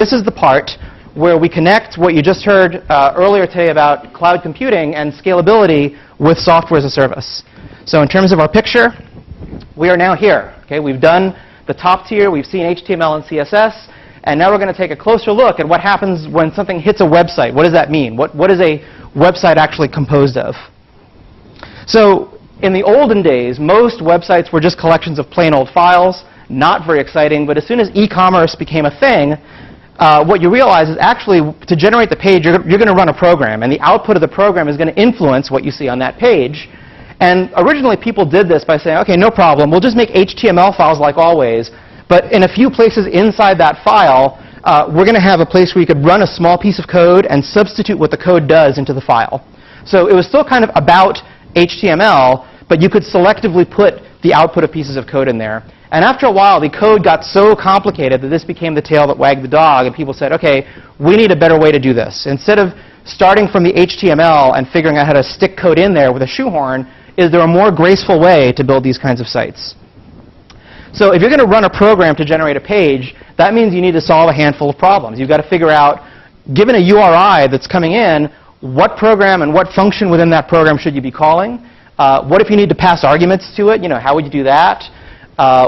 This is the part where we connect what you just heard earlier today about cloud computing and scalability with software as a service. So in terms of our picture, we are now here. Okay, we've done the top tier, we've seen HTML and CSS, and now we're going to take a closer look at what happens when something hits a website. What does that mean? What is a website actually composed of? So in the olden days, most websites were just collections of plain old files, not very exciting, but as soon as e-commerce became a thing, what you realize is actually to generate the page, you're going to run a program, and the output of the program is going to influence what you see on that page. And originally people did this by saying, okay, no problem, we'll just make HTML files like always, but in a few places inside that file, we're going to have a place where you could run a small piece of code and substitute what the code does into the file. So it was still kind of about HTML, but you could selectively put the output of pieces of code in there. And after a while, the code got so complicated that this became the tail that wagged the dog, and people said, okay, we need a better way to do this. Instead of starting from the HTML and figuring out how to stick code in there with a shoehorn, is there a more graceful way to build these kinds of sites? So if you're going to run a program to generate a page, that means you need to solve a handful of problems. You've got to figure out, given a URI that's coming in, what program and what function within that program should you be calling? What if you need to pass arguments to it? How would you do that?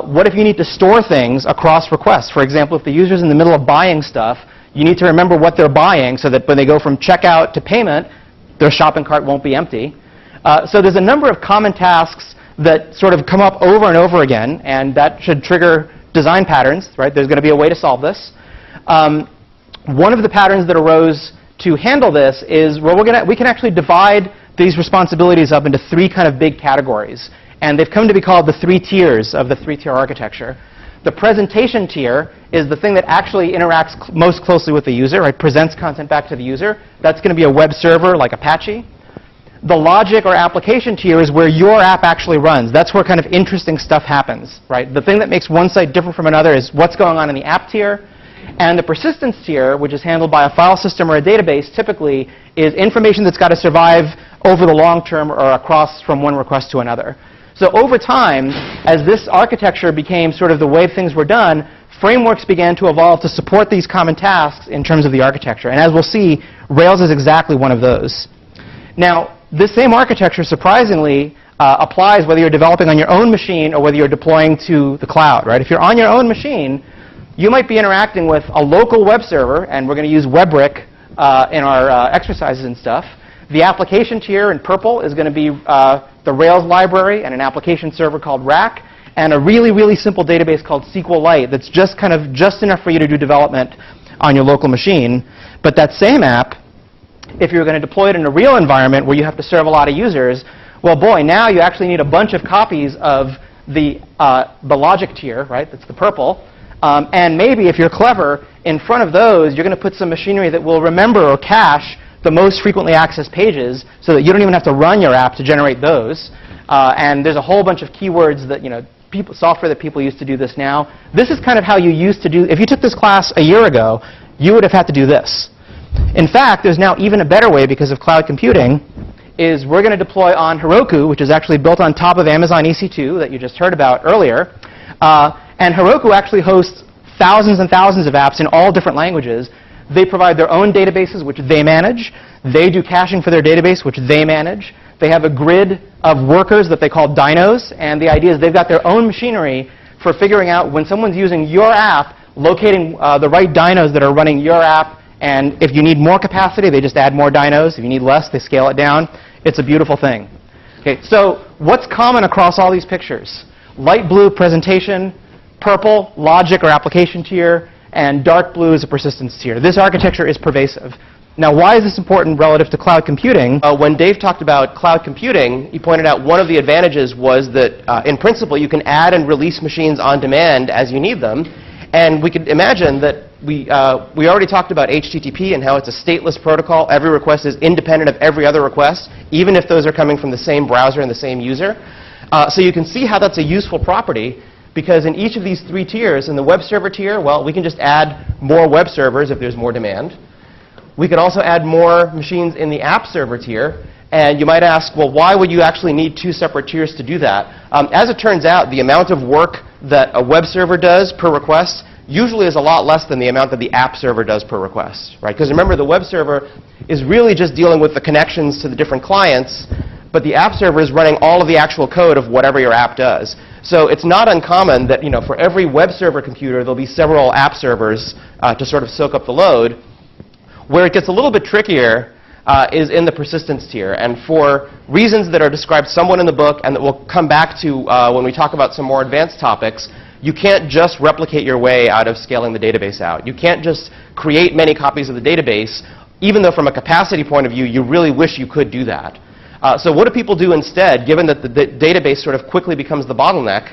What if you need to store things across requests? For example, if the user's in the middle of buying stuff, you need to remember what they're buying so that when they go from checkout to payment, their shopping cart won't be empty. So there's a number of common tasks that sort of come up over and over again, and that should trigger design patterns, right? There's going to be a way to solve this. One of the patterns that arose to handle this is, well, we can actually divide these responsibilities up into three kind of big categories. And they've come to be called the three tiers of the three-tier architecture. The presentation tier is the thing that actually interacts most closely with the user, right? Presents content back to the user. That's going to be a web server like Apache. The logic or application tier is where your app actually runs. That's where kind of interesting stuff happens, right? The thing that makes one site different from another is what's going on in the app tier. And the persistence tier, which is handled by a file system or a database, typically is information that's got to survive over the long term or across from one request to another. So over time, as this architecture became sort of the way things were done, frameworks began to evolve to support these common tasks in terms of the architecture. And as we'll see, Rails is exactly one of those. Now, this same architecture, surprisingly, applies whether you're developing on your own machine or whether you're deploying to the cloud, right? If you're on your own machine, you might be interacting with a local web server, and we're going to use WebRick in our exercises and stuff. The application tier in purple is going to be the Rails library and an application server called Rack, and a really, really simple database called SQLite that's just enough for you to do development on your local machine. But that same app, if you're going to deploy it in a real environment where you have to serve a lot of users, well, boy, now you actually need a bunch of copies of the logic tier, right? That's the purple. And maybe, if you're clever, in front of those, you're going to put some machinery that will remember or cache the most frequently accessed pages so that you don't even have to run your app to generate those. And there's a whole bunch of keywords that, software that people use to do this now. This is kind of how you used to do, if you took this class a year ago, you would have had to do this. In fact, there's now even a better way because of cloud computing, is we're going to deploy on Heroku, which is actually built on top of Amazon EC2 that you just heard about earlier. And Heroku actually hosts thousands and thousands of apps in all different languages. They provide their own databases, which they manage. They do caching for their database, which they manage. They have a grid of workers that they call dynos. And the idea is they've got their own machinery for figuring out when someone's using your app, locating the right dynos that are running your app. And if you need more capacity, they just add more dynos. If you need less, they scale it down. It's a beautiful thing. Okay, so what's common across all these pictures? Light blue, presentation. Purple, logic or application tier. And dark blue is a persistence tier. This architecture is pervasive. Now, why is this important relative to cloud computing? When Dave talked about cloud computing, he pointed out one of the advantages was that, in principle, you can add and release machines on demand as you need them. And we could imagine that we already talked about HTTP and how it's a stateless protocol. Every request is independent of every other request, even if those are coming from the same browser and the same user. So you can see how that's a useful property, because in each of these three tiers, in the web server tier, well, we can just add more web servers if there's more demand. We could also add more machines in the app server tier. And you might ask, well, why would you actually need two separate tiers to do that? As it turns out, the amount of work that a web server does per request usually is a lot less than the amount that the app server does per request, right? Because remember, the web server is really just dealing with the connections to the different clients, but the app server is running all of the actual code of whatever your app does. So it's not uncommon that, for every web server computer, there'll be several app servers to sort of soak up the load. Where it gets a little bit trickier is in the persistence tier. And for reasons that are described somewhat in the book and that we'll come back to when we talk about some more advanced topics, you can't just replicate your way out of scaling the database out. You can't just create many copies of the database, even though from a capacity point of view, you really wish you could do that. So what do people do instead, given that the database sort of quickly becomes the bottleneck?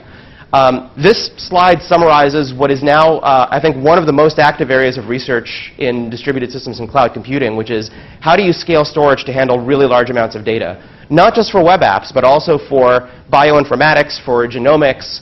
This slide summarizes what is now, I think, one of the most active areas of research in distributed systems and cloud computing, which is how do you scale storage to handle really large amounts of data? Not just for web apps, but also for bioinformatics, for genomics,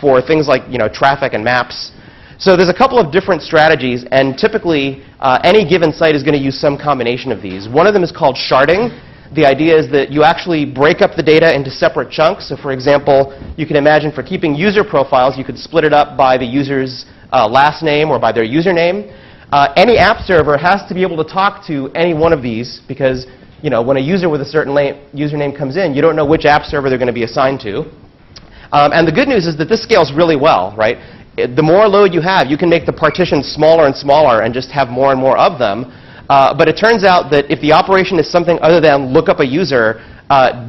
for things like traffic and maps. So there's a couple of different strategies, and typically any given site is going to use some combination of these. One of them is called sharding. The idea is that you actually break up the data into separate chunks. So for example, you can imagine for keeping user profiles, you could split it up by the user's last name or by their username. Any app server has to be able to talk to any one of these because when a user with a certain username comes in, you don't know which app server they're going to be assigned to. And the good news is that this scales really well, right? The more load you have, you can make the partitions smaller and smaller and just have more and more of them. But it turns out that if the operation is something other than look up a user,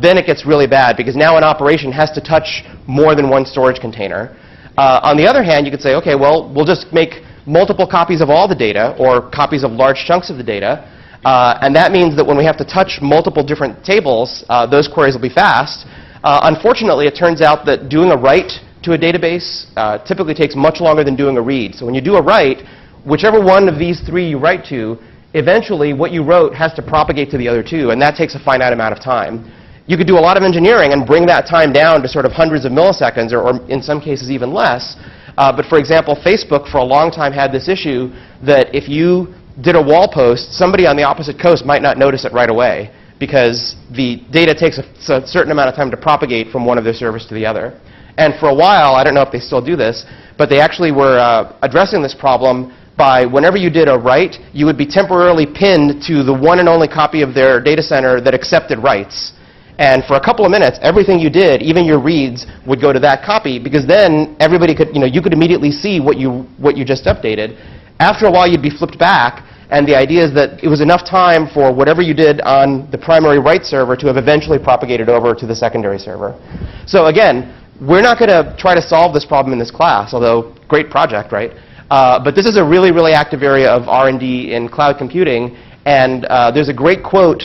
then it gets really bad because now an operation has to touch more than one storage container. On the other hand, you could say, okay, well, we'll just make multiple copies of all the data or copies of large chunks of the data. And that means that when we have to touch multiple different tables, those queries will be fast. Unfortunately, it turns out that doing a write to a database typically takes much longer than doing a read. So when you do a write, whichever one of these three you write to, eventually what you wrote has to propagate to the other two, and that takes a finite amount of time. You could do a lot of engineering and bring that time down to sort of hundreds of milliseconds, or in some cases even less. But for example, Facebook for a long time had this issue that if you did a wall post, somebody on the opposite coast might not notice it right away because the data takes a certain amount of time to propagate from one of their servers to the other. And for a while, I don't know if they still do this, but they actually were addressing this problem by whenever you did a write, you would be temporarily pinned to the one and only copy of their data center that accepted writes. And for a couple of minutes, everything you did, even your reads, would go to that copy because then everybody could, you could immediately see what you just updated. After a while, you'd be flipped back, and the idea is that it was enough time for whatever you did on the primary write server to have eventually propagated over to the secondary server. So again, we're not going to try to solve this problem in this class, although great project, right? But this is a really, really active area of R&D in cloud computing, and there's a great quote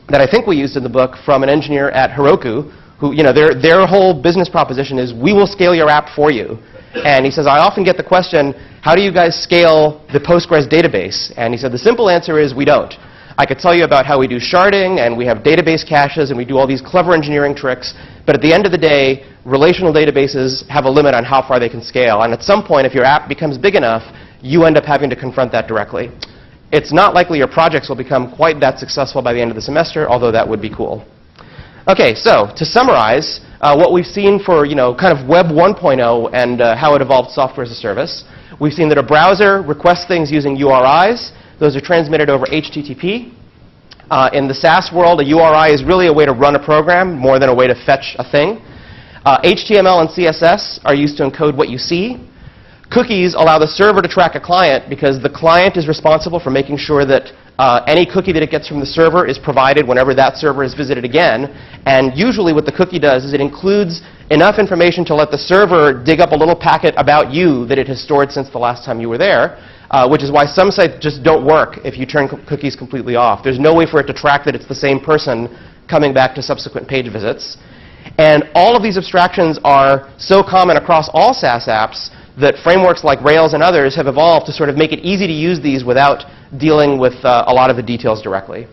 that I think we used in the book from an engineer at Heroku, who, their whole business proposition is, we will scale your app for you. And he says, I often get the question, how do you guys scale the Postgres database? And he said, the simple answer is, we don't. I could tell you about how we do sharding, and we have database caches, and we do all these clever engineering tricks, but at the end of the day, relational databases have a limit on how far they can scale. And at some point, if your app becomes big enough, you end up having to confront that directly. It's not likely your projects will become quite that successful by the end of the semester, although that would be cool. Okay, so to summarize, what we've seen for kind of Web 1.0 and how it evolved software as a service, we've seen that a browser requests things using URIs. Those are transmitted over HTTP. In the SaaS world, a URI is really a way to run a program more than a way to fetch a thing. HTML and CSS are used to encode what you see. Cookies allow the server to track a client because the client is responsible for making sure that any cookie that it gets from the server is provided whenever that server is visited again. And usually what the cookie does is it includes enough information to let the server dig up a little packet about you that it has stored since the last time you were there, which is why some sites just don't work if you turn cookies completely off. There's no way for it to track that it's the same person coming back to subsequent page visits. And all of these abstractions are so common across all SaaS apps that frameworks like Rails and others have evolved to sort of make it easy to use these without dealing with a lot of the details directly.